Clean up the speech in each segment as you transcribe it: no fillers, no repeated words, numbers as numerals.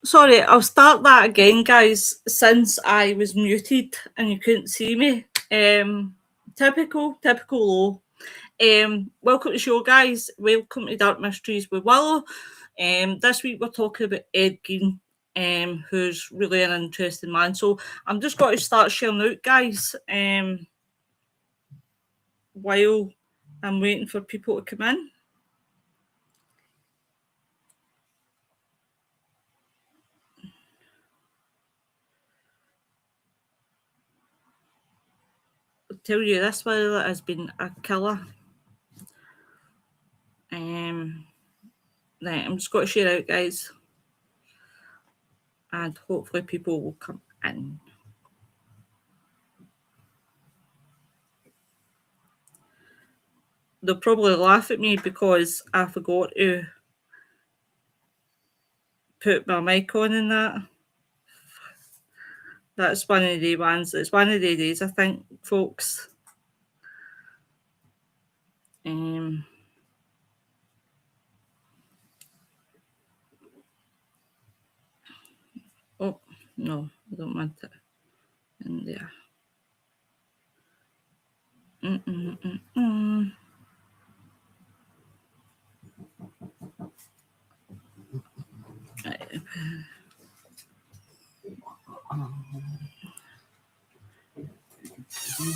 Sorry, I'll start that again, guys, since I was muted and you couldn't see me. Typical low. Welcome to the show, guys. Welcome to Dark Mysteries with Willow. This week we're talking about Ed Gein, who's really an interesting man. So I'm just going to start sharing out, guys, while I'm waiting for people to come in. I'll tell you this, Willow has been a killer. Right, I'm just going to share out, guys, and hopefully people will come in. They'll probably laugh at me because I forgot to put my mic on in that. That's one of the ones. It's one of the days, I think, folks. Oh, no, I don't want it in there.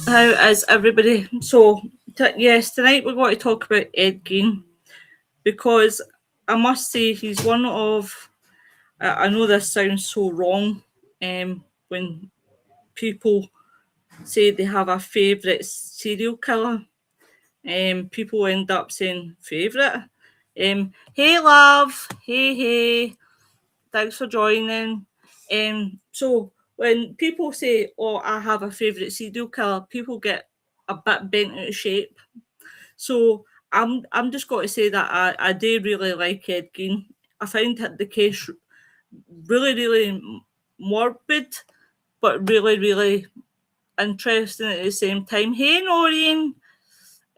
How is everybody? So, yes, tonight we're going to talk about Ed Gein because I must say he's one of. I know this sounds so wrong when people say they have a favourite serial killer. People end up saying favourite. Hey love, hey, thanks for joining. So when people say, "Oh, I have a favourite serial killer," people get a bit bent out of shape. So I'm just going to say that I do really like Ed Gein. I find the case really morbid, but really interesting at the same time. Hey Noreen,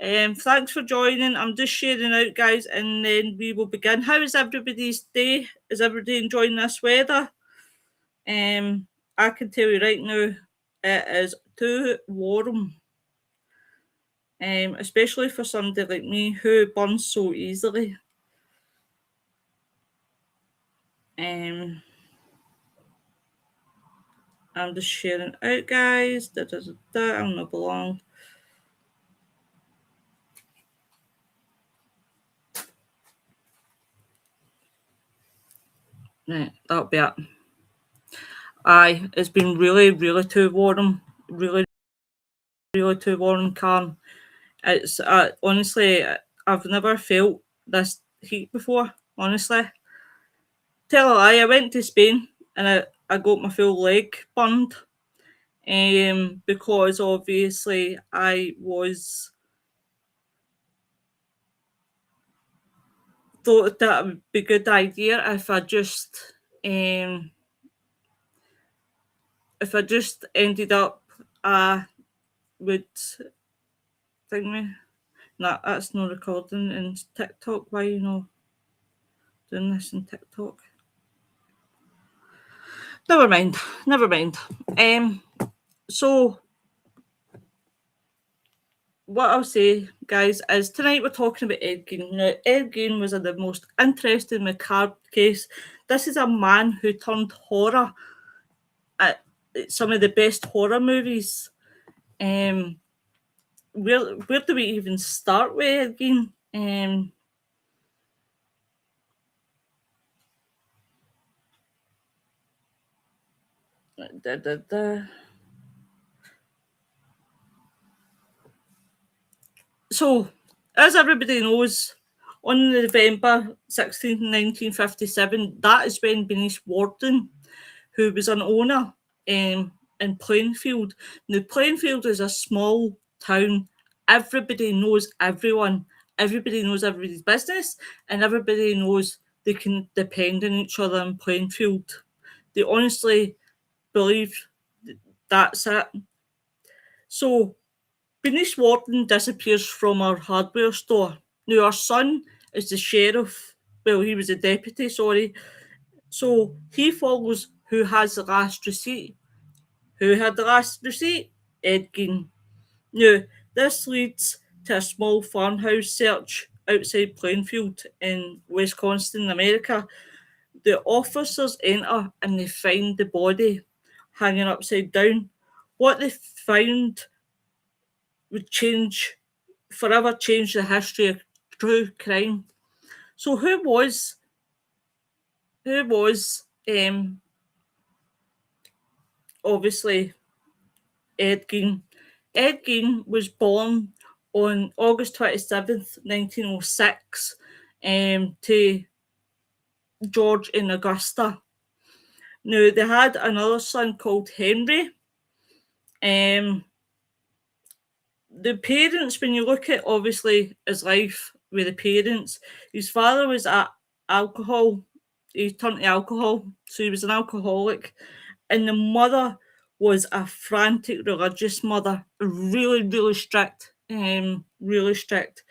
thanks for joining. I'm just sharing out, guys, and then we will begin. How is everybody's day? Is everybody enjoying this weather? I can tell you right now, it is too warm. Especially for somebody like me who burns so easily. I'm just sharing out, guys. I'm not belong. Right, that'll be it. Aye, it's been really too warm. Really too warm, Karen. It's honestly, I've never felt this heat before. Honestly, tell a lie. I went to Spain and I got my full leg burned. Because obviously I thought that would be a good idea if I just ended up would think me. Nah, that's no recording in TikTok. Why you know doing this in TikTok? Never mind. So what I'll say, guys, is tonight we're talking about Ed Gein. Now, Ed Gein was the most interesting macabre case. This is a man who turned horror at some of the best horror movies. Where do we even start with Ed Gein? So, as everybody knows, on November 16th, 1957, that is when Bernice Worden, who was an owner in Plainfield. Now, Plainfield is a small town. Everybody knows everyone. Everybody knows everybody's business, and everybody knows they can depend on each other in Plainfield. They honestly believe that's it. So, Bernice Worden disappears from her hardware store. Now, her son is the sheriff. Well, he was a deputy, sorry. So he follows who has the last receipt. Who had the last receipt? Ed Gein. Now, this leads to a small farmhouse search outside Plainfield in Wisconsin, America. The officers enter and they find the body hanging upside down. What they found would forever change the history of true crime. So who was obviously Ed Gein? Ed Gein was born on August 27th, 1906, to George and Augusta. Now, they had another son called Henry. Um, the parents, when you look at obviously his life with the parents, his father was at alcohol. He turned to alcohol, so he was an alcoholic. And the mother was a frantic religious mother, really, really strict. Really strict.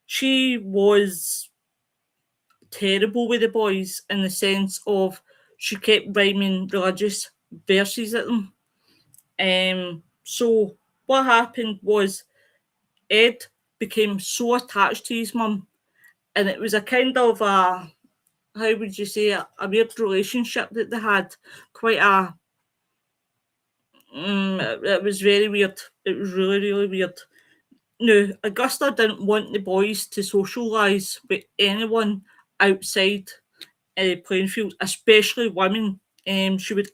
She was terrible with the boys in the sense of she kept rhyming religious verses at them. So what happened was Ed became so attached to his mum, and it was a kind of a, how would you say, a weird relationship that they had. Quite a, it was very weird. It was really, really weird. Now, Augusta didn't want the boys to socialise with anyone outside Plainfield, especially women. She would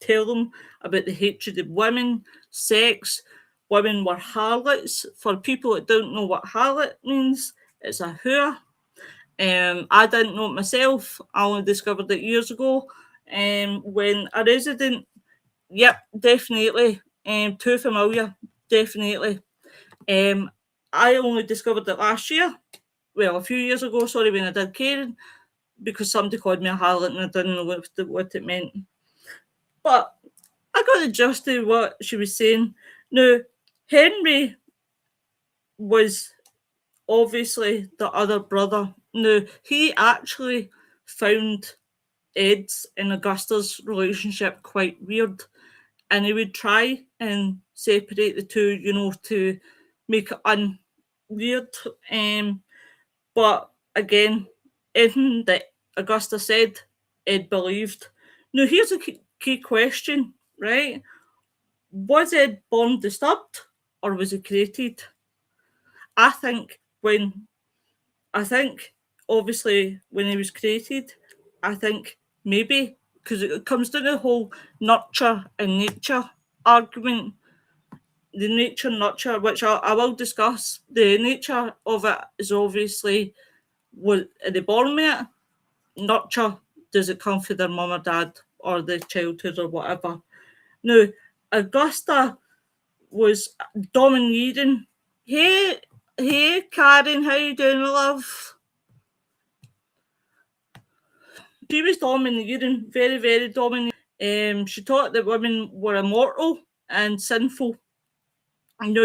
tell them about the hatred of women, sex. Women were harlots. For people that don't know what harlot means, it's a whore. I didn't know it myself. I only discovered it years ago. When a resident, yep, definitely. Too familiar, definitely. I only discovered it last year. Well, a few years ago, sorry, when I did Karen, because somebody called me a harlot and I didn't know what it meant. But I got the gist of what she was saying. Now, Henry was obviously the other brother. Now, he actually found Ed's and Augusta's relationship quite weird, and he would try and separate the two, to make it unweird. But again, anything that Augusta said, Ed believed. Now, here's a key question, right? Was Ed born disturbed or was he created? I think when, I think obviously when he was created, I think maybe, because it comes down to the whole nurture and nature argument. The nature nurture, which I will discuss, the nature of it is obviously, are they born with it? Nurture, does it come from their mum or dad or the childhood or whatever? Now, Augusta was domineering. Hey, Karen, how you doing, love? She was domineering, very, very domineering. She thought that women were immortal and sinful.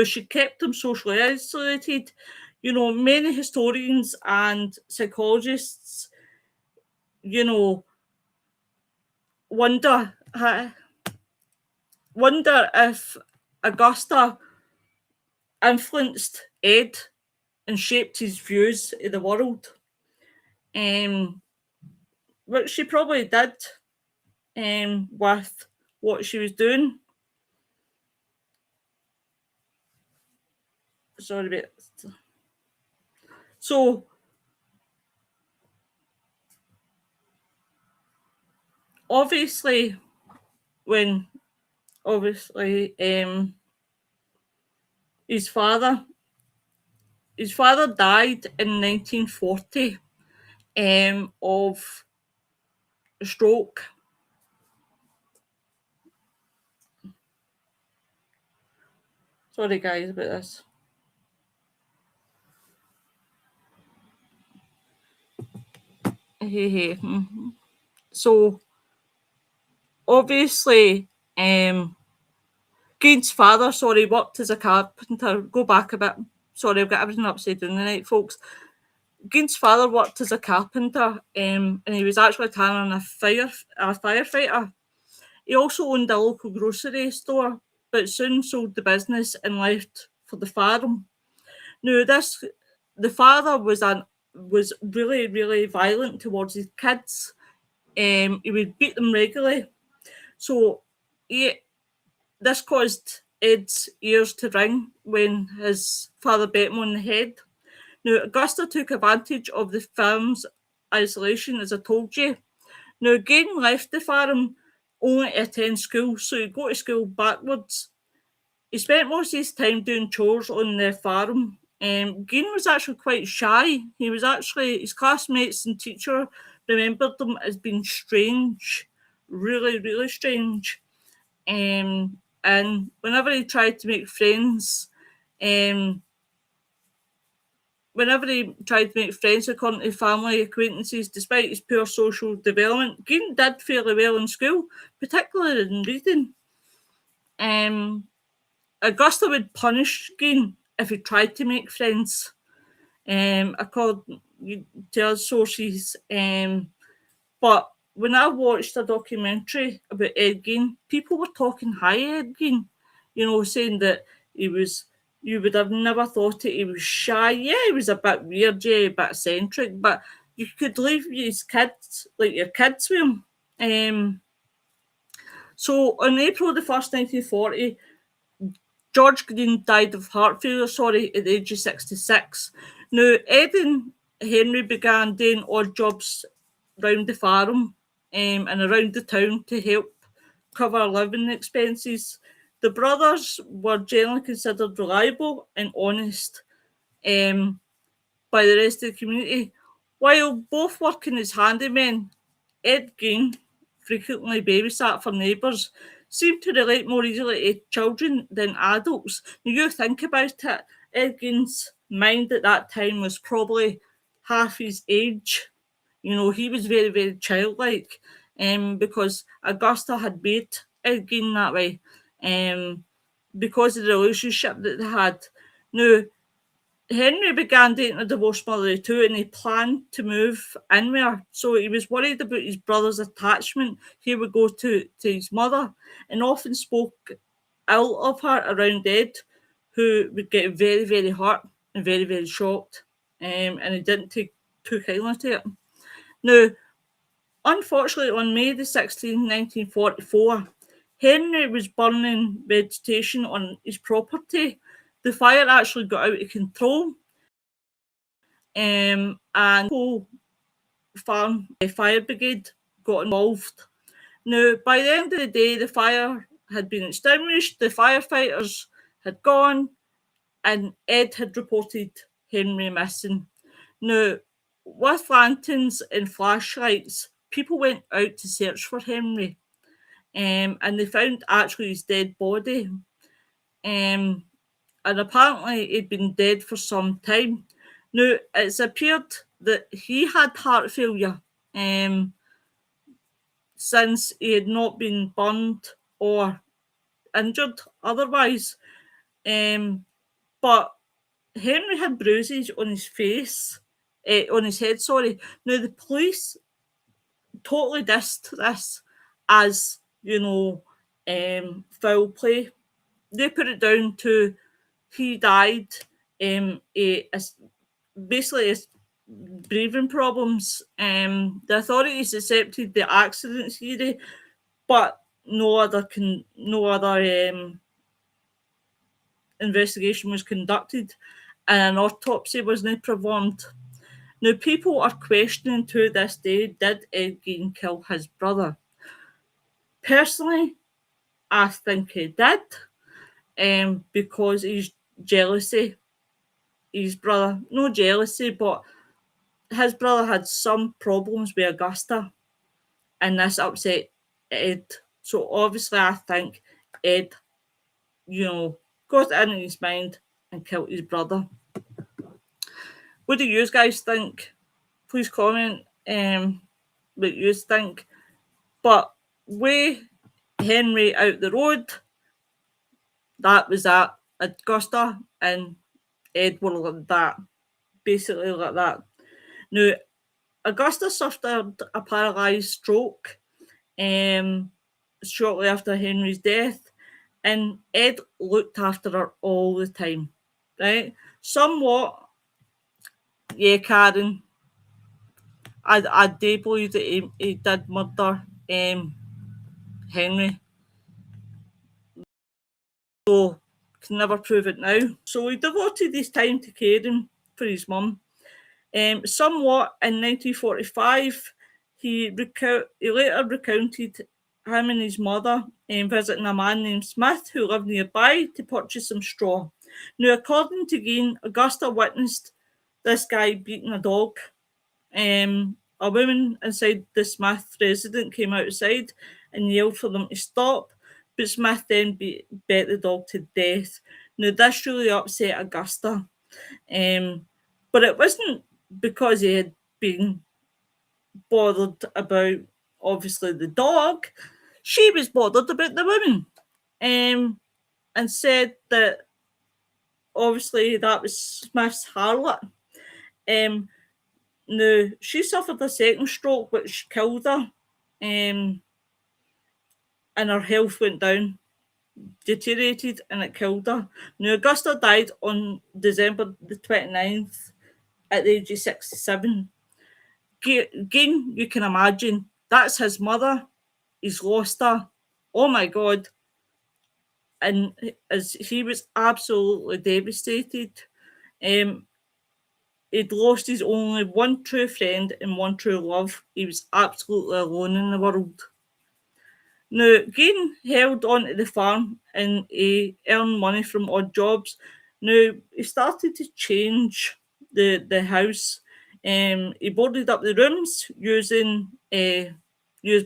She kept them socially isolated. Many historians and psychologists, wonder wonder if Augusta influenced Ed and shaped his views of the world. Which she probably did, with what she was doing. Sorry about that. So, obviously, when his father died in 1940 of a stroke. Sorry, guys, about this. Hey. So, obviously, Gein's father, worked as a carpenter. Go back a bit. Sorry, I've got everything upside down tonight, folks. Gein's father worked as a carpenter, and he was actually carrying a firefighter. He also owned a local grocery store, but soon sold the business and left for the farm. Now, the father was really, really violent towards his kids. He would beat them regularly. So he, this caused Ed's ears to ring when his father bet him on the head. Now, Augusta took advantage of the farm's isolation, as I told you. Now, Gein left the farm only to attend school, so he'd go to school backwards. He spent most of his time doing chores on the farm. Gein was actually quite shy. His classmates and teacher remembered him as being strange, really, really strange. And whenever he tried to make friends, um, according to family acquaintances, despite his poor social development, Gein did fairly well in school, particularly in reading. Augusta would punish Gein if he tried to make friends, according to other sources. But when I watched a documentary about Ed Gein, people were talking high Ed Gein, saying that you would have never thought it, he was shy. Yeah, he was a bit weird, yeah, a bit eccentric, but you could leave his kids, like your kids with him. So on April the 1st, 1940, George Gein died of heart failure, at the age of 66. Now, Ed and Henry began doing odd jobs round the farm and around the town to help cover living expenses. The brothers were generally considered reliable and honest by the rest of the community. While both working as handymen, Ed Gein frequently babysat for neighbours, seemed to relate more easily to children than adults. Now you think about it, Ed Gein's mind at that time was probably half his age. He was very, very childlike, because Augusta had made Ed Gein that way, because of the relationship that they had. Now, Henry began dating a divorced mother too, and he planned to move in with her. So he was worried about his brother's attachment. He would go to his mother and often spoke ill of her around Ed, who would get very, very hurt and very, very shocked. And he didn't take too kindly to it. Now, unfortunately, on May the 16th, 1944, Henry was burning vegetation on his property. The fire actually got out of control, and the whole farm fire brigade got involved. Now, by the end of the day, the fire had been extinguished, the firefighters had gone, and Ed had reported Henry missing. Now, with lanterns and flashlights, people went out to search for Henry, and they found actually his dead body. And apparently he'd been dead for some time. Now, it's appeared that he had heart failure since he had not been burned or injured otherwise. But Henry had bruises on his face, on his head, sorry. Now, the police totally dissed this as, foul play. They put it down to he died basically as breathing problems. The authorities accepted the accident theory, but no other investigation was conducted, and an autopsy wasn't performed. Now, people are questioning to this day, did Ed Gein kill his brother? Personally, I think he did, because he's jealousy. His brother, no jealousy, but his brother had some problems with Augusta, and this upset Ed. So obviously, I think Ed, got it in his mind and killed his brother. What do you guys think? Please comment what you think. But with Henry out the road, that was that. Augusta and Ed were like that, basically like that. Now, Augusta suffered a paralysed stroke shortly after Henry's death, and Ed looked after her all the time, right? Somewhat, yeah, Karen, I do believe that he did murder Henry, so can never prove it now. So he devoted his time to caring for his mum. Somewhat in 1945, he later recounted him and his mother visiting a man named Smith who lived nearby to purchase some straw. Now, according to Gein, Augusta witnessed this guy beating a dog. A woman inside the Smith residence came outside and yelled for them to stop, but Smith then beat the dog to death. Now, this really upset Augusta. But it wasn't because he had been bothered about, obviously, the dog. She was bothered about the woman, and said that obviously that was Smith's harlot. Now, she suffered a second stroke which killed her, and her health went down, deteriorated, and it killed her. Now, Augusta died on December the 29th at the age of 67. Again, you can imagine, that's his mother. He's lost her. Oh my God. And as he was absolutely devastated. He'd lost his only one true friend and one true love. He was absolutely alone in the world. Now, Gein held on to the farm and he earned money from odd jobs. Now, he started to change the house. He boarded up the rooms used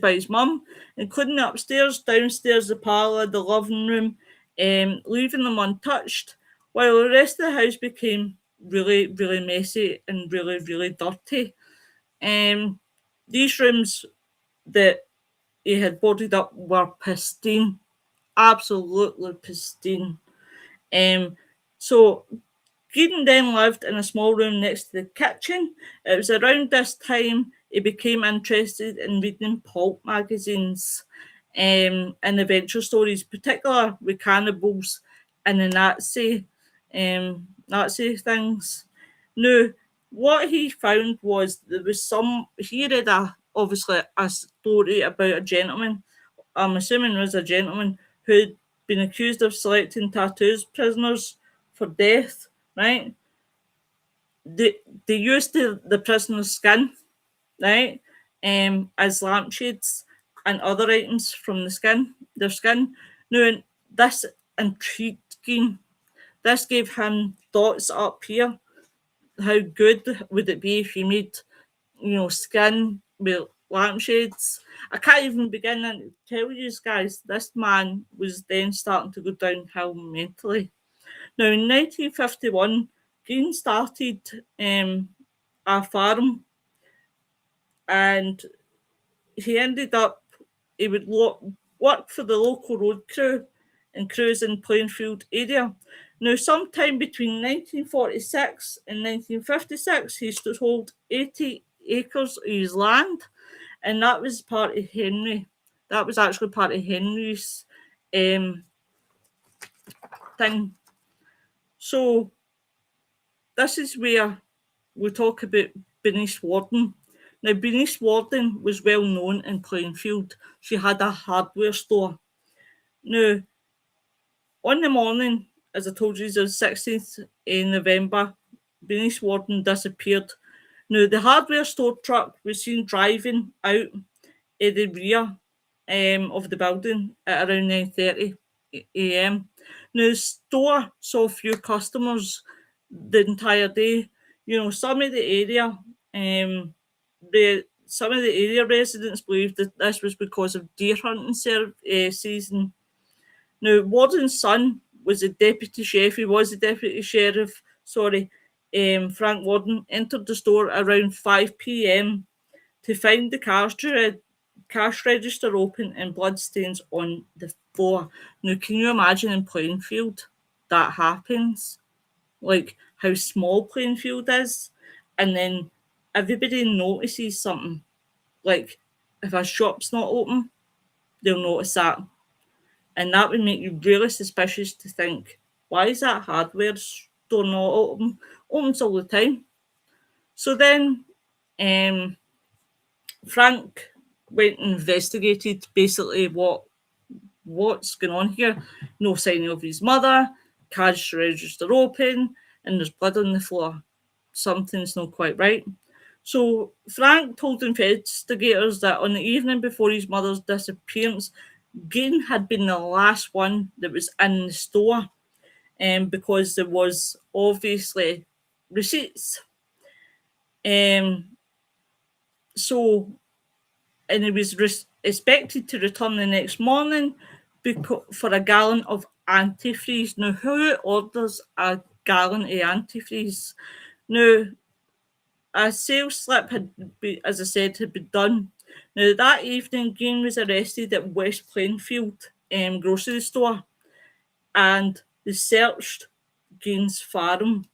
by his mum, including the upstairs, downstairs, the parlour, the living room, leaving them untouched, while the rest of the house became really, really messy and really, really dirty. These rooms that he had boarded up were pristine, absolutely pristine. So Gein then lived in a small room next to the kitchen. It was around this time he became interested in reading pulp magazines and adventure stories, particularly with cannibals and the Nazi things. Now, what he found was there was he read obviously a story about a gentleman, I'm assuming it was a gentleman, who'd been accused of selecting tattoos prisoners for death, right? They used the prisoner's skin, right, as lampshades and other items from their skin. Now, this intrigued Gein. This gave him thoughts up here. How good would it be if you made, skin with lampshades? I can't even begin to tell you guys, this man was then starting to go downhill mentally. Now, in 1951, Gein started a farm, and he would work for the local road crew and crews in Plainfield area. Now, sometime between 1946 and 1956, he sold 80 acres of his land, and that was part of Henry. That was actually part of Henry's thing. So, this is where we talk about Bernice Warden. Now, Bernice Warden was well known in Plainfield. She had a hardware store. Now, on the morning, as I told you, the 16th of November, Bernice Warden disappeared. Now, the hardware store truck was seen driving out of the rear of the building at around 9:30 a.m. Now, the store saw few customers the entire day. Some of the area, some of the area residents believed that this was because of deer hunting season. Now, Warden's son was a deputy sheriff. He was a deputy sheriff. Sorry, Frank Warden entered the store around 5 p.m. to find the cash register open and bloodstains on the floor. Now, can you imagine in Plainfield that happens? Like how small Plainfield is, and then everybody notices something. Like if a shop's not open, they'll notice that. And that would make you really suspicious to think, why is that hardware store not open? Opens all the time. So then Frank went and investigated basically what's going on here. No sign of his mother, cash register open, and there's blood on the floor. Something's not quite right. So Frank told investigators that on the evening before his mother's disappearance, Gein had been the last one that was in the store, because there was obviously receipts. So and he was expected to return the next morning for a gallon of antifreeze. Now, who orders a gallon of antifreeze? Now, a sales slip as I said, had been done. Now, that evening, Gein was arrested at West Plainfield grocery store, and they searched Gein's farm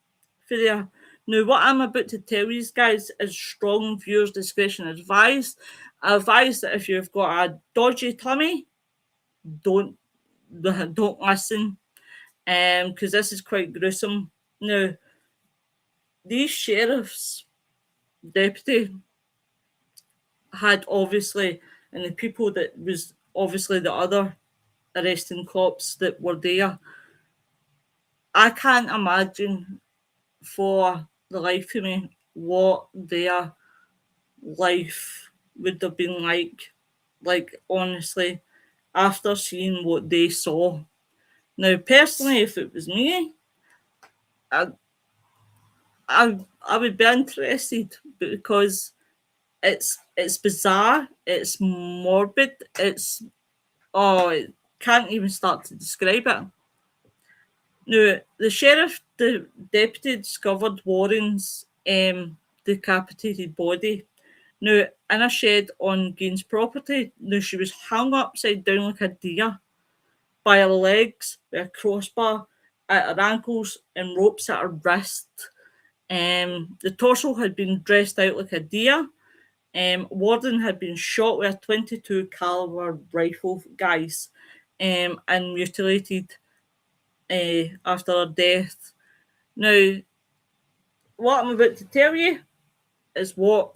for there. Now, what I'm about to tell you guys is strong viewers' discretion advised. I advise that if you've got a dodgy tummy, don't listen, because this is quite gruesome. Now, these sheriff's deputy had obviously, and the people that was obviously the other arresting cops that were there, I can't imagine for the life of me what their life would have been like. Like, honestly, after seeing what they saw. Now, personally, if it was me, I, I would be interested, because it's bizarre, it's morbid, I can't even start to describe it. Now, the deputy discovered Warren's decapitated body. Now, in a shed on Gein's property. Now, she was hung upside down like a deer by her legs with a crossbar at her ankles and ropes at her wrist. The torso had been dressed out like a deer. Warden had been shot with a 22 caliber rifle, guys, and mutilated after her death. Now, what I'm about to tell you is what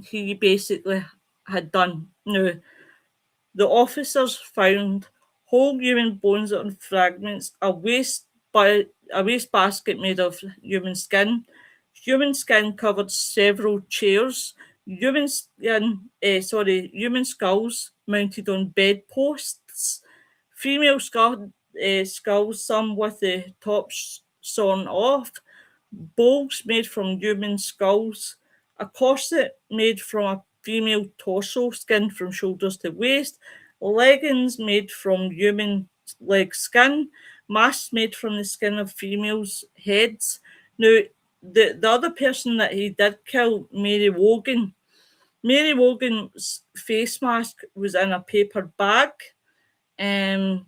he basically had done. Now, the officers found whole human bones and fragments, a waste basket made of human skin. Human skin covered several chairs. Human skulls mounted on bedposts. Female skulls, some with the tops sawn off. Bowls made from human skulls. A corset made from a female torso, skin from shoulders to waist. Leggings made from human leg skin. Masks made from the skin of females' heads. Now, the other person that he did kill, Mary Wogan's face mask was in a paper bag. Mary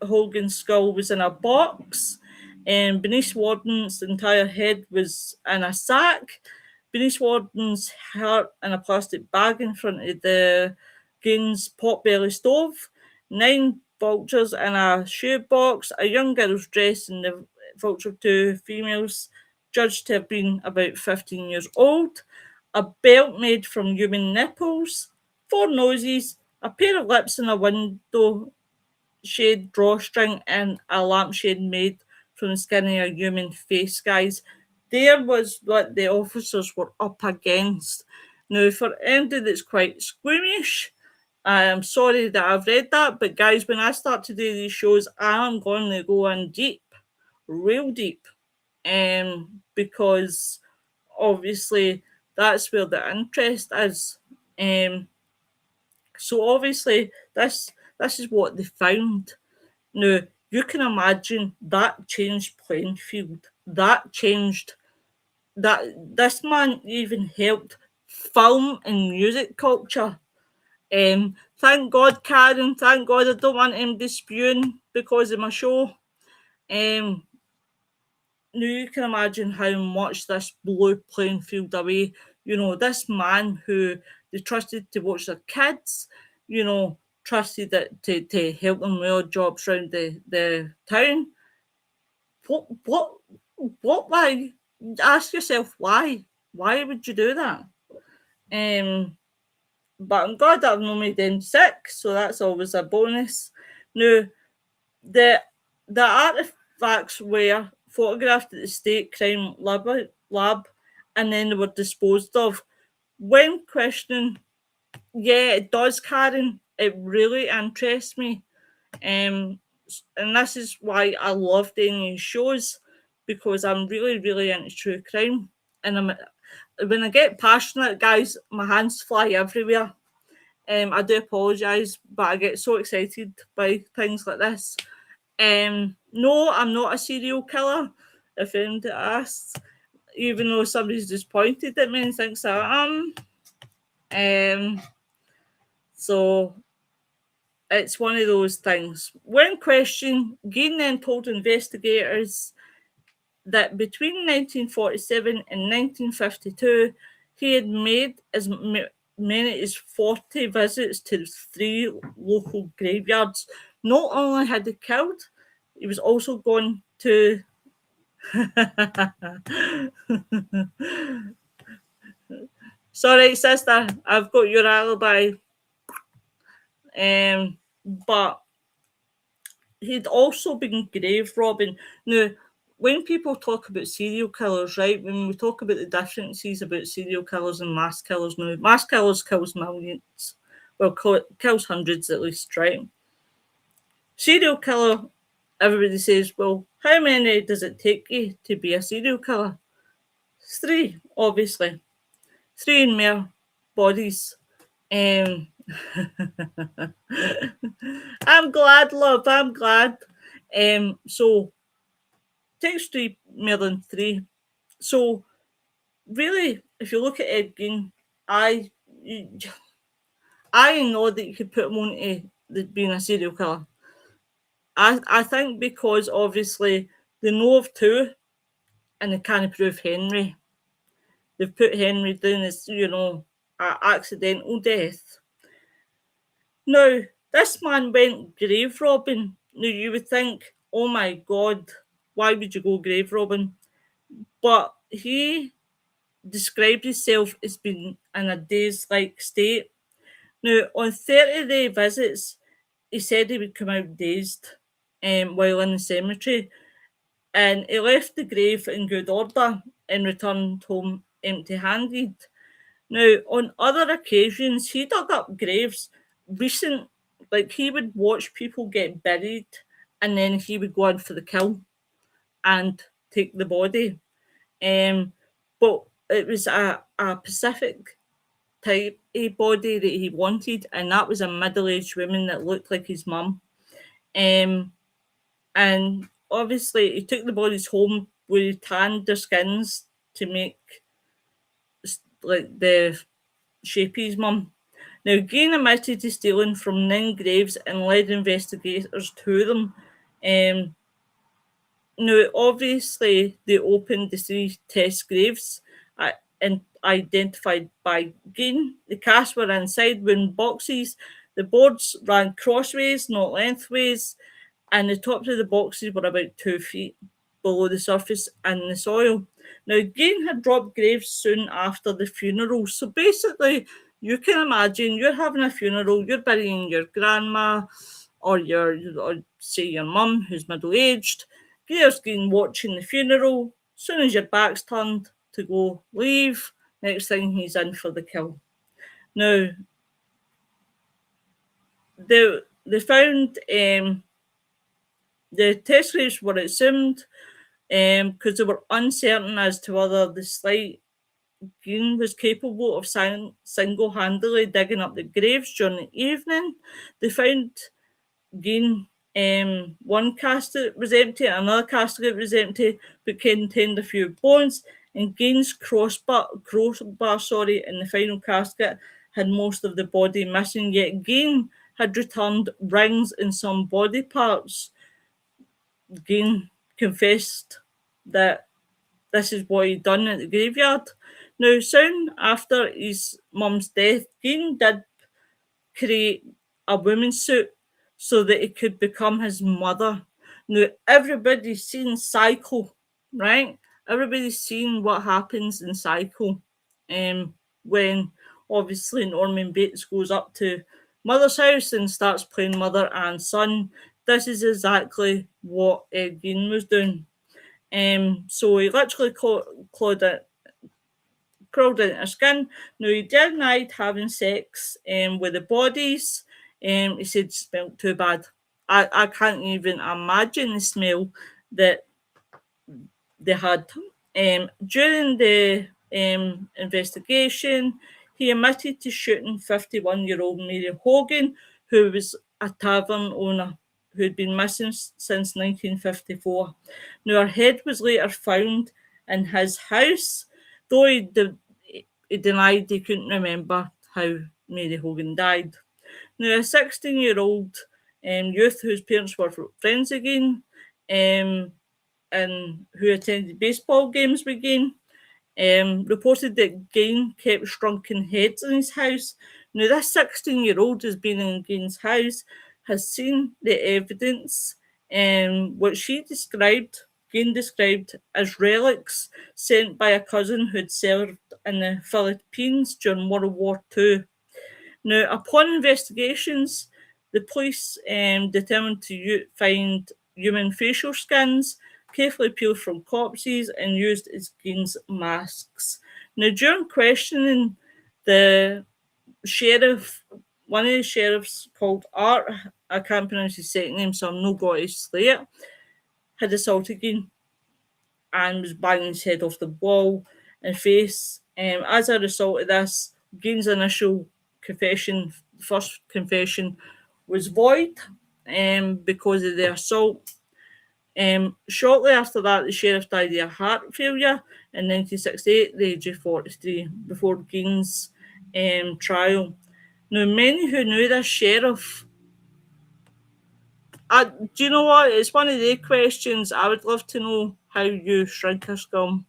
Hogan's skull was in a box. Bernice Warden's entire head was in a sack. Bernice Warden's heart in a plastic bag in front of the Gein's potbelly stove. 9 vultures in a shoebox. A young girl's dress in the vulture 2 females, judged to have been about 15 years old. A belt made from human nipples. 4 noses. A pair of lips in a window shade drawstring, and a lampshade made from the skin of a human face, guys. There was what the officers were up against. Now, for anybody that's quite squeamish, I am sorry that I've read that, but guys, when I start to do these shows, I'm going to go in deep, real deep, because obviously that's where the interest is. So obviously this is what they found. Now, you can imagine that changed Plainfield. That changed that this man even helped film and music culture. Thank God, Karen, thank God I don't want him disputing because of my show. now you can imagine how much this blew playing field away. You know, this man who they trusted to watch their kids, you know, trusted that to help them with odd jobs around the town. What, why? Ask yourself why. Why would you do that? But I'm glad that I've not made them sick, so that's always a bonus. Now, the the artifacts were photographed at the state crime lab and then they were disposed of. When questioning, yeah, it does, Karen. It really interests me. Um, and this is why I love doing these shows, because I'm really, really into true crime. And when I get passionate, guys, my hands fly everywhere. I do apologise, but I get so excited by things like this. No, I'm not a serial killer, if anybody asks, even though somebody's just pointed at me and thinks I am. So it's one of those things. When questioned, Gein then told investigators that between 1947 and 1952, he had made as many as 40 visits to 3 local graveyards. Not only had he killed, he was also going to Sorry, sister, I've got your alibi. But he'd also been grave robbing. Now, when people talk about serial killers, right, when we talk about the differences about serial killers and mass killers, now, mass killers kills millions. Well, kills hundreds at least, right? Serial killer, everybody says, well, how many does it take you to be a serial killer? 3, obviously. 3 and more bodies. I'm glad, love. I'm glad. So takes 3 more than 3. So really, if you look at Ed Gein, I know that you could put him on to being a serial killer. I think because obviously they know of 2 and they can't prove Henry. They've put Henry down as, you know, an accidental death. Now, this man went grave robbing. Now, you would think, oh my God, why would you go grave robbing? But he described himself as being in a dazed-like state. Now, on 30-day visits, he said he would come out dazed while in the cemetery, and he left the grave in good order and returned home empty-handed. Now, on other occasions, he dug up graves like he would watch people get buried and then he would go in for the kill and take the body. But it was a specific type of body that he wanted, and that was a middle-aged woman that looked like his mum. And obviously, he took the bodies home where he tanned their skins to make like the shape of his mum. Now, Gein admitted to stealing from 9 graves and led investigators to them. Now, obviously, they opened the 3 test graves and identified by Gein. The casts were inside wooden boxes. The boards ran crossways, not lengthways, and the tops of the boxes were about 2 feet below the surface in the soil. Now, Gein had dropped graves soon after the funeral. So basically, you can imagine you're having a funeral, you're burying your grandma or say your mum who's middle-aged. There's Gein watching the funeral. As soon as your back's turned to go leave, next thing he's in for the kill. Now, they found the test graves were exhumed because they were uncertain as to whether the slight Gein was capable of single-handedly digging up the graves during the evening. They found Gein, one casket was empty, another casket was empty, but contained a few bones. And Gein's crossbar, in the final casket had most of the body missing. Yet Gein had returned rings and some body parts. Gein confessed that this is what he'd done at the graveyard. Now, soon after his mum's death, Gein did create a woman's suit so that he could become his mother. Now, everybody's seen Psycho, right? Everybody's seen what happens in Psycho when obviously Norman Bates goes up to Mother's house and starts playing mother and son. This is exactly what Ed Gein was doing. So he literally crawled into her skin. Now, he denied having sex with the bodies. He said it smelled too bad. I can't even imagine the smell that they had. During the investigation, he admitted to shooting 51-year-old Mary Hogan, who was a tavern owner who had been missing since 1954. Now, her head was later found in his house, though he denied he couldn't remember how Mary Hogan died. Now, a 16-year-old youth whose parents were friends again, and who attended baseball games with Gein, reported that Gein kept shrunken heads in his house. Now, this 16-year-old has been in Gain's house, has seen the evidence, which Gein described as relics sent by a cousin who'd served in the Philippines during World War II. Now, upon investigations, the police determined to find human facial skins carefully peeled from corpses and used as Gein's masks. Now, during questioning, the sheriff, one of the sheriffs called Art, I can't pronounce his second name, so I'm not going to say it, had assaulted Gein and was banging his head off the wall and face. As a result of this, Gein's initial first confession, was void because of the assault. Shortly after that, the sheriff died of heart failure in 1968 at the age of 43 before Gein's trial. Now, many who knew this sheriff, do you know what? It's one of the questions I would love to know how you shrink a scum.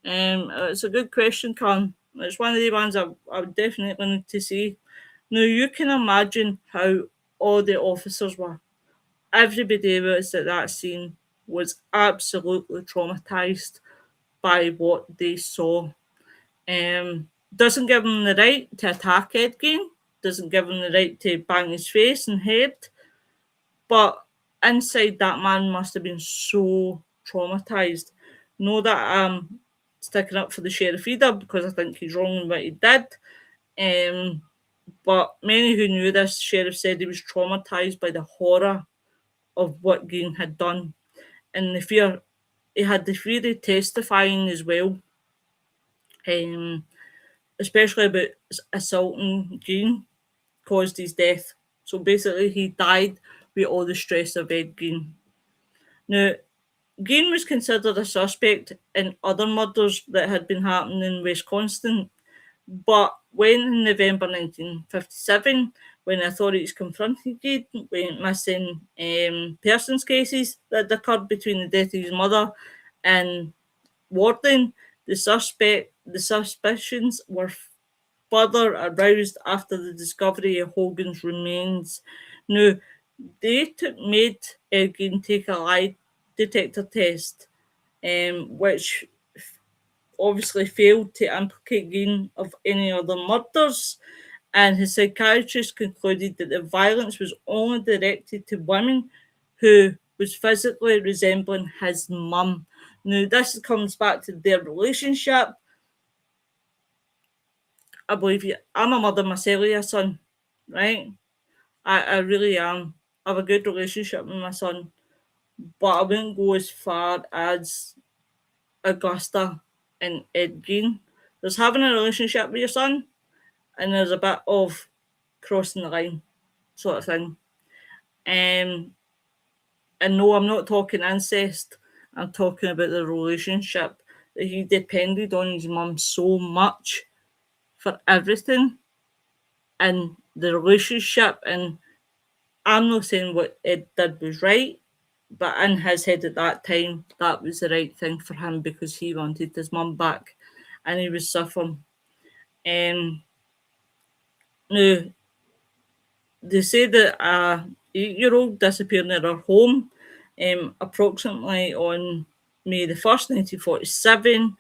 It's a good question, Con. It's one of the ones I would definitely need to see. Now, you can imagine how all the officers were. Everybody who was at that scene was absolutely traumatised by what they saw. Doesn't give them the right to attack Ed Gein, doesn't give him the right to bang his face and head, but inside that man must have been so traumatised. Know that I'm sticking up for the sheriff either because I think he's wrong in what he did. But many who knew this sheriff said he was traumatised by the horror of what Gein had done and the fear. He had the fear of testifying as well, especially about assaulting Gein caused his death. So basically, he died with all the stress of Ed Gein. Now, Gein was considered a suspect in other murders that had been happening in Wisconsin, but when in November 1957, when authorities confronted Gein with missing persons cases that occurred between the death of his mother and Warden, the suspicions were further aroused after the discovery of Hogan's remains. Now, they made Ed Gein take a lie detector test, which obviously failed to implicate Gein of any other murders, and his psychiatrist concluded that the violence was only directed to women who was physically resembling his mum. Now, this comes back to their relationship. I believe you. I'm a mother myself, a son, right? I really am. I have a good relationship with my son, but I wouldn't go as far as Augusta and Ed Gein. There's having a relationship with your son, and there's a bit of crossing the line sort of thing. And no, I'm not talking incest. I'm talking about the relationship that he depended on his mum so much for everything, and the relationship. And I'm not saying what Ed did was right, but in his head at that time, that was the right thing for him because he wanted his mum back and he was suffering. Now, they say that a 8-year-old disappeared near her home approximately on May the 1st, 1947.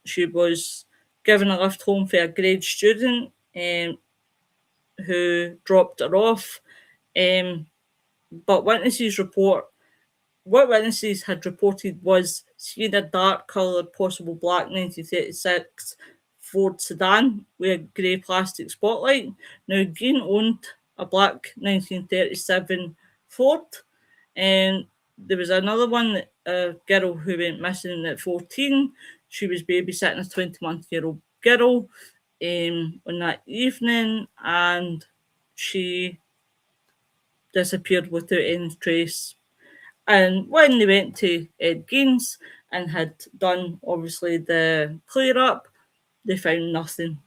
She was given a lift home for a grade student who dropped her off. But what witnesses had reported was seeing a dark coloured, possible black 1936 Ford sedan with a grey plastic spotlight. Now, Gein owned a black 1937 Ford, and there was another one, a girl who went missing at 14. She was babysitting a 20-month-old girl on that evening, and she disappeared without any trace. And when they went to Ed Gein's and had done, obviously, the clear up, they found nothing.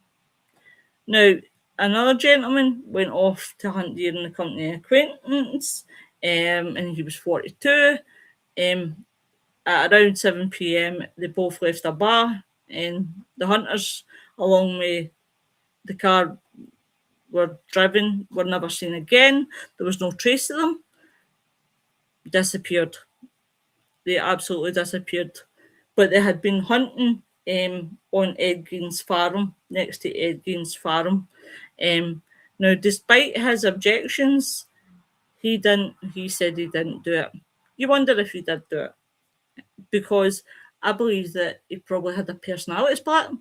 Now, another gentleman went off to hunt deer in the company of acquaintance, and he was 42. At around 7 p.m, they both left a bar, and the hunters, along with the car were driven, were never seen again. There was no trace of them. Disappeared. They absolutely disappeared. But they had been hunting on Ed Gein's farm, next to Ed Gein's farm. Now, despite his objections, he said he didn't do it. You wonder if he did do it, because I believe that he probably had a personality split,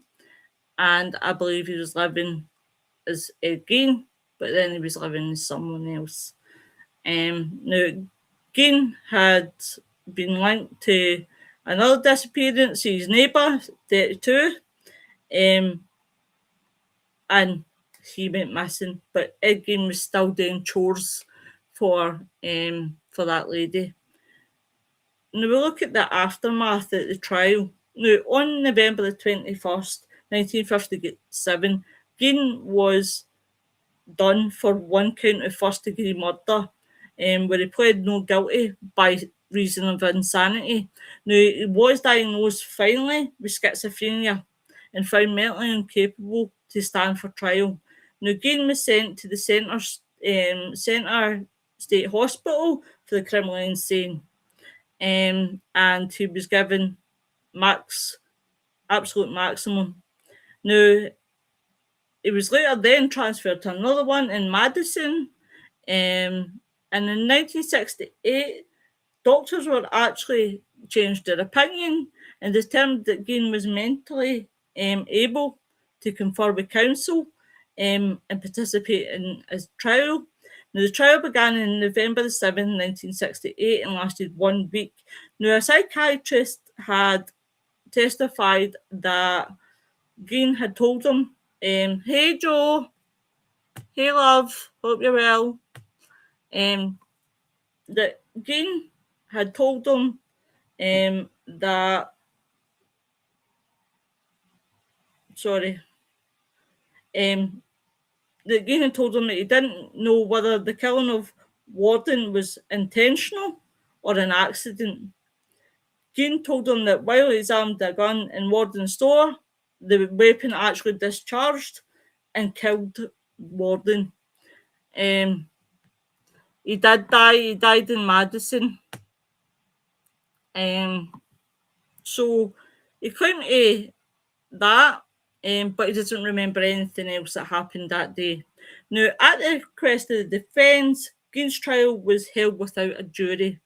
and I believe he was living as Ed Gein, but then he was living as someone else. Now, Gein had been linked to another disappearance, his neighbour, 32, and he went missing. But Ed Gein was still doing chores for that lady. Now, we look at the aftermath at the trial. Now, on November the 21st, 1957, Gein was done for one count of first-degree murder, where he pled no guilty by reason of insanity. Now, he was diagnosed finally with schizophrenia and found mentally incapable to stand for trial. Now, Gein was sent to the Centre State Hospital for the criminally insane, and he was given absolute maximum. Now, he was later then transferred to another one in Madison, and in 1968, doctors were actually changed their opinion and determined that Gein was mentally able to confer with counsel and participate in his trial. Now, the trial began on November the 7th, 1968, and lasted 1 week. Now, a psychiatrist had testified that Gein had told him, "Hey Joe, hey love, hope you're well." That Gein had told him that Gein had told him that he didn't know whether the killing of Warden was intentional or an accident. Gein told him that while he examined a gun in Warden's store, the weapon actually discharged and killed Warden. He did die. He died in Madison. So he claimed to that, but he doesn't remember anything else that happened that day. Now, at the request of the defence, Gein's trial was held without a jury,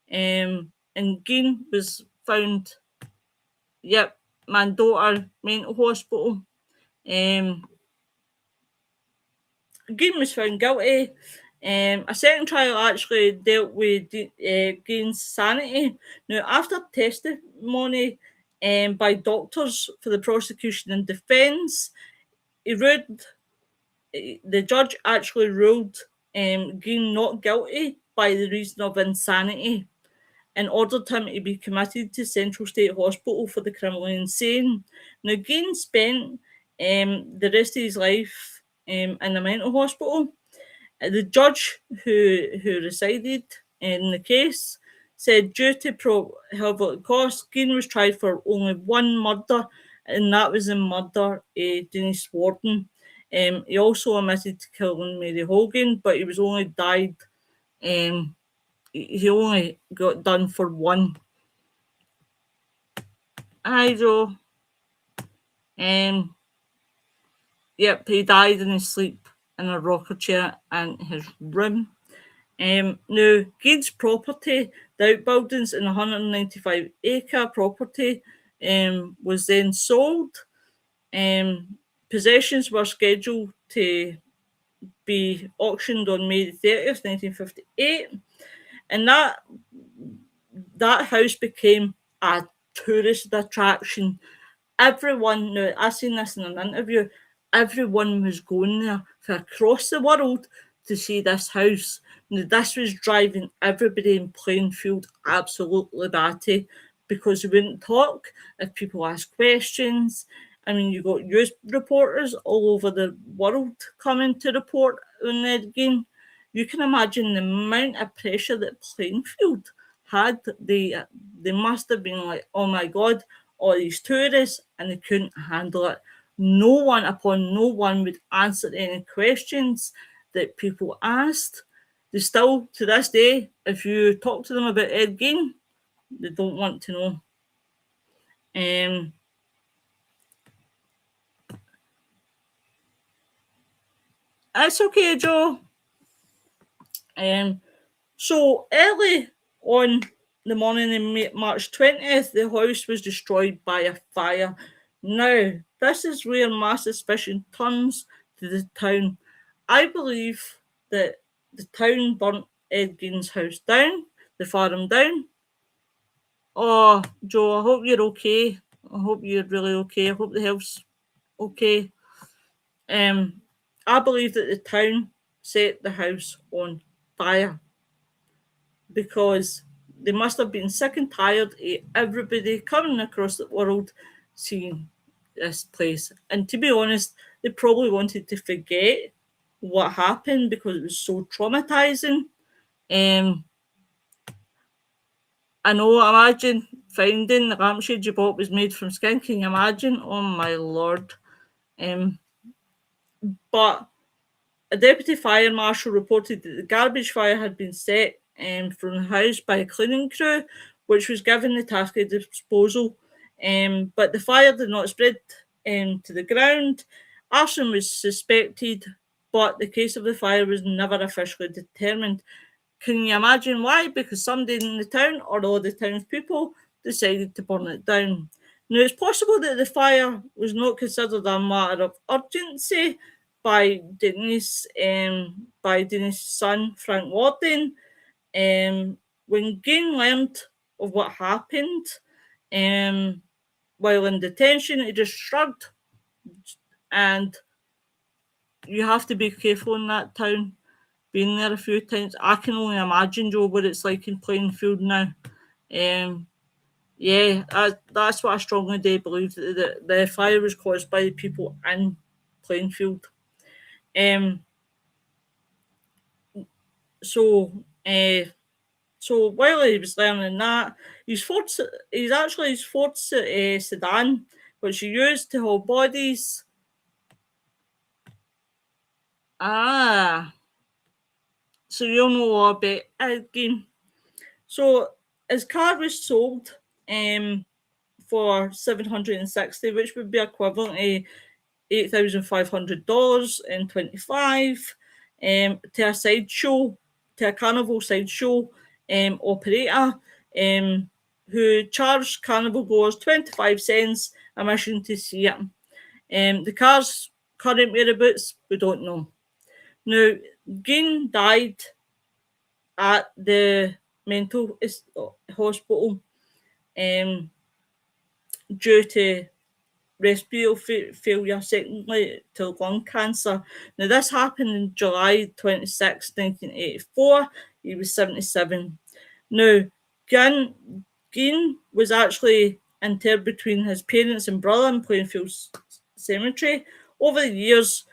and Gein was found, Mandotter Mental Hospital. Gein was found guilty. A second trial actually dealt with Gein's sanity. Now, after testimony by doctors for the prosecution and defence, the judge actually ruled Gein not guilty by the reason of insanity and ordered him to be committed to Central State Hospital for the criminally insane. Now, Gein spent the rest of his life in a mental hospital. The judge who resided in the case. Said due to prohibitive costs, Gein was tried for only one murder, and that was the murder of Denise Warden. He also admitted to killing Mary Hogan, but he was only died. He only got done for one. Hi, Joe. Yep, he died in his sleep in a rocker chair in his room. Now, Gein's property, the outbuildings in 195-acre property, was then sold. Possessions were scheduled to be auctioned on May 30th, 1958, and that house became a tourist attraction. Everyone, now I seen this in an interview, everyone was going there from across the world to see this house. Now, this was driving everybody in Plainfield absolutely batty because they wouldn't talk if people asked questions. I mean, you got news reporters all over the world coming to report on Ed Gein. You can imagine the amount of pressure that Plainfield had. They must have been like, oh my God, all these tourists, and they couldn't handle it. No one would answer any questions that people asked. They still, to this day, if you talk to them about Ed Gein, they don't want to know. It's okay, Joe. So early on the morning of March 20th, the house was destroyed by a fire. Now, this is where mass suspicion turns to the town. I believe that the town burnt Ed Gein's house down, the farm down. Oh, Joe, I hope you're okay. I hope you're really okay. I hope the health's okay. I believe that the town set the house on fire because they must have been sick and tired of everybody coming across the world seeing this place. And to be honest, they probably wanted to forget what happened because it was so traumatizing. I know, imagine finding the lampshade you bought was made from skin. Can you imagine? Oh my lord. But a deputy fire marshal reported that the garbage fire had been set from the house by a cleaning crew, which was given the task of disposal. But the fire did not spread to the ground. Arson was suspected, but the cause of the fire was never officially determined. Can you imagine why? Because somebody in the town or all the townspeople decided to burn it down. Now, it's possible that the fire was not considered a matter of urgency by Denise's son, Frank Warden. When Gein learned of what happened while in detention, he just shrugged. And you have to be careful in that town. Been there a few times. I can only imagine, Joe, what it's like in Plainfield now. Yeah, that's what I strongly do believe, that the fire was caused by the people in Plainfield. So while he was learning that, his Ford sedan, which he used to haul bodies. So you'll know all about it again. So his car was sold for $760, which would be equivalent to $8,500 in 25 to a sideshow, to a carnival sideshow operator who charged carnival goers 25 cents admission to see it. The car's current whereabouts, we don't know. Now, Gein died at the mental hospital due to respiratory failure, secondly to lung cancer. Now, this happened in July 26, 1984. He was 77. Now, Gein was actually interred between his parents and brother in Plainfield Cemetery. Over the years,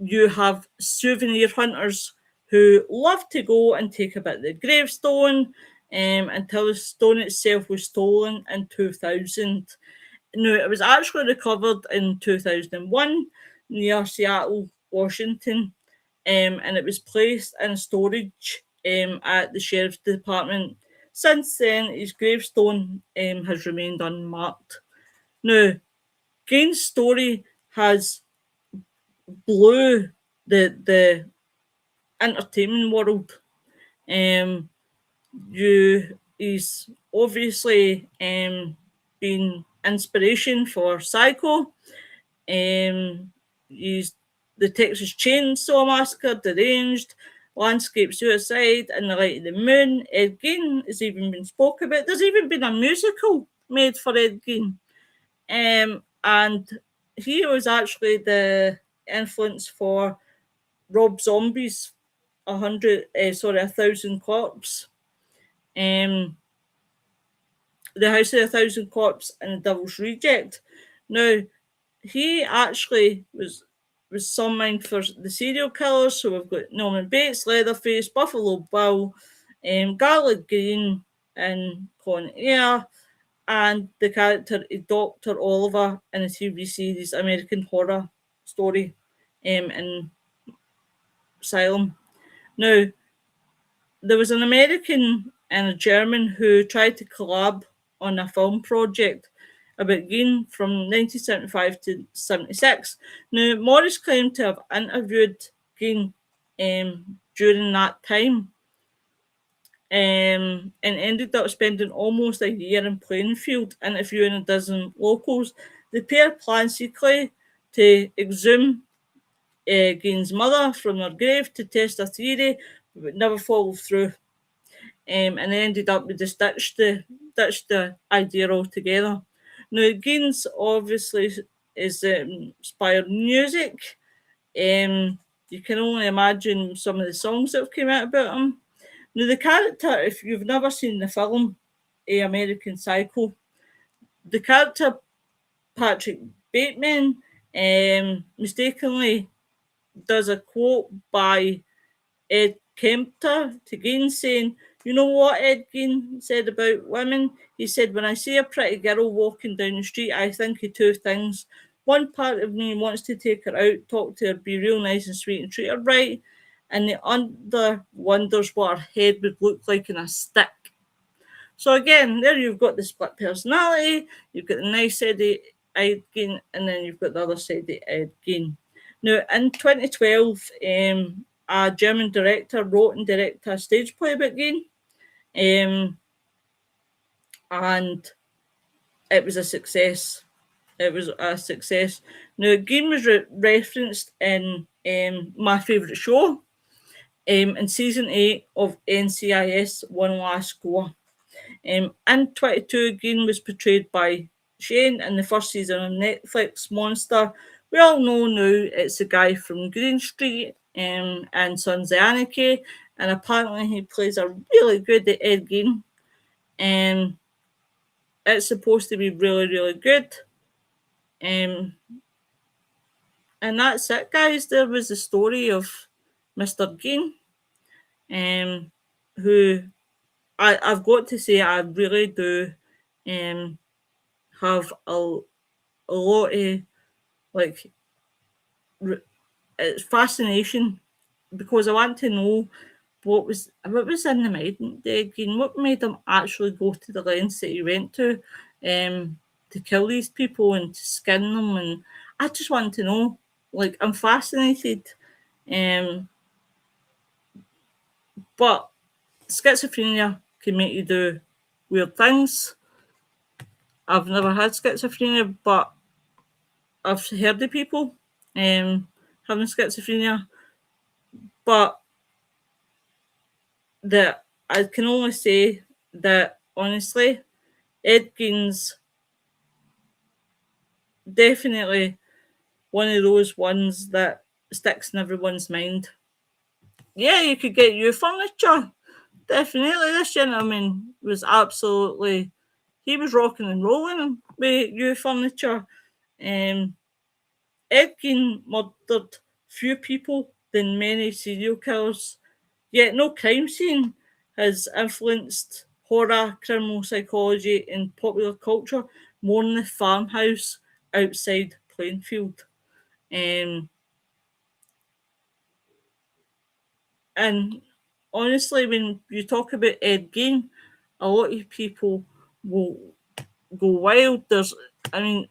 you have souvenir hunters who loved to go and take a bit of the gravestone until the stone itself was stolen in 2000. Now, it was actually recovered in 2001 near Seattle, Washington, and it was placed in storage at the Sheriff's Department. Since then, his gravestone has remained unmarked. Now, Gein's story has blew the entertainment world. He's obviously been inspiration for Psycho. He's the Texas Chainsaw Massacre, Deranged, Landscape Suicide, and The Light of the Moon. Ed Gein has even been spoken about. There's even been a musical made for Ed Gein. And he was actually the influence for Rob Zombie's 1,000 Corpse. The House of a Thousand Corpse and The Devil's Reject. Now, he actually was summoned for the serial killers. So we've got Norman Bates, Leatherface, Buffalo Bill, Garlic Green, and Con Air, and the character of Dr. Oliver in the TV series American Horror Story in Asylum. Now, there was an American and a German who tried to collab on a film project about Gein from 1975 to 76. Now, Morris claimed to have interviewed Gein during that time and ended up spending almost a year in Plainfield interviewing a dozen locals. The pair planned secretly to exhume Gein's mother from her grave to test a theory, but never followed through. And they ended up with just ditched the idea altogether. Now, Gein's obviously is inspired music. You can only imagine some of the songs that have come out about him. Now, the character, if you've never seen the film American Psycho, the character Patrick Bateman mistakenly does a quote by Ed Kempter to Gein saying, "You know what Ed Gein said about women? He said, when I see a pretty girl walking down the street, I think of two things. One part of me wants to take her out, talk to her, be real nice and sweet and treat her right. And the other wonders what her head would look like in a stick." So again, there you've got the split personality, you've got the nice Eddie Ed Gein, and then you've got the other side of Ed Gein. Now, in 2012, a German director wrote and directed a stage play about Gein, and it was a success. It was a success. Now, Gein was referenced in My Favourite Show in season 8 of NCIS One Last Go. In 22, Gein was portrayed by Shane in the first season of Netflix Monster. We all know now it's the guy from Green Street and Sons of Anarchy, and apparently he plays a really good Ed Gein. It's supposed to be really, really good. And that's it, guys. There was the story of Mr. Gein, who I've got to say I really do have a lot of like it's fascination because I want to know what was in the mind again, what made him actually go to the lengths that he went to kill these people and to skin them, and I just want to know. Like, I'm fascinated. But schizophrenia can make you do weird things. I've never had schizophrenia, but I've heard of people having schizophrenia. But that I can only say that honestly, Ed Gein's definitely one of those ones that sticks in everyone's mind. Yeah, you could get you furniture. Definitely, this gentleman was absolutely, he was rocking and rolling with you furniture. Ed Gein murdered few people than many serial killers Yet no crime scene has influenced horror, criminal psychology, and popular culture more than the farmhouse outside Plainfield. Um, and honestly, when you talk about Ed Gein, a lot of people will go wild. I mean,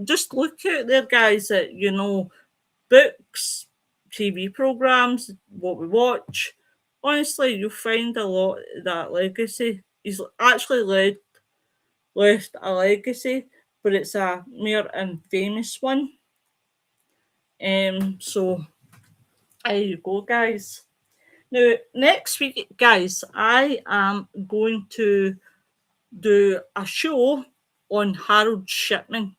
just look out there, guys, at, books, TV programs, what we watch. Honestly, you'll find a lot of that legacy. He's actually left a legacy, but it's a mere infamous one. So there you go, guys. Now, next week, guys, I am going to do a show on Harold Shipman,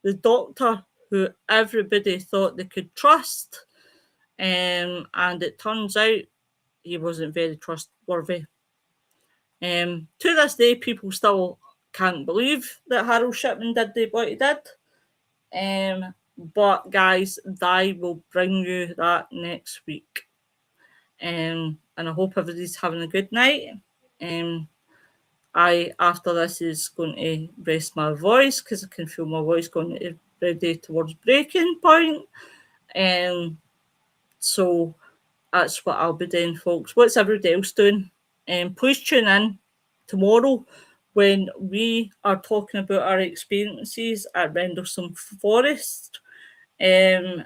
the doctor who everybody thought they could trust, and it turns out he wasn't very trustworthy. To this day, people still can't believe that Harold Shipman did what he did. But guys, I will bring you that next week. And I hope everybody's having a good night. I, after this, is going to rest my voice because I can feel my voice going to ready towards breaking point. So that's what I'll be doing, folks. What's everybody else doing? Please tune in tomorrow when we are talking about our experiences at Rendlesham Forest. And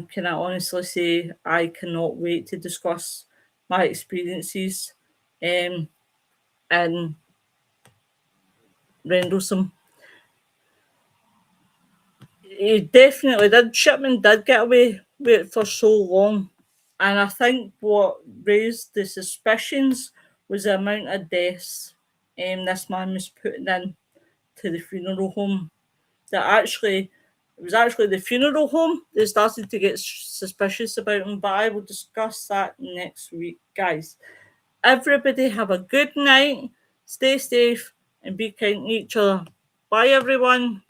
can I honestly say I cannot wait to discuss my experiences in Rendlesham. He definitely did. Shipman did get away with it for so long. And I think what raised the suspicions was the amount of deaths this man was putting in to the funeral home. It was actually the funeral home that started to get suspicious about him. But I will discuss that next week, guys. Everybody have a good night, stay safe, and be kind to each other. Bye, everyone.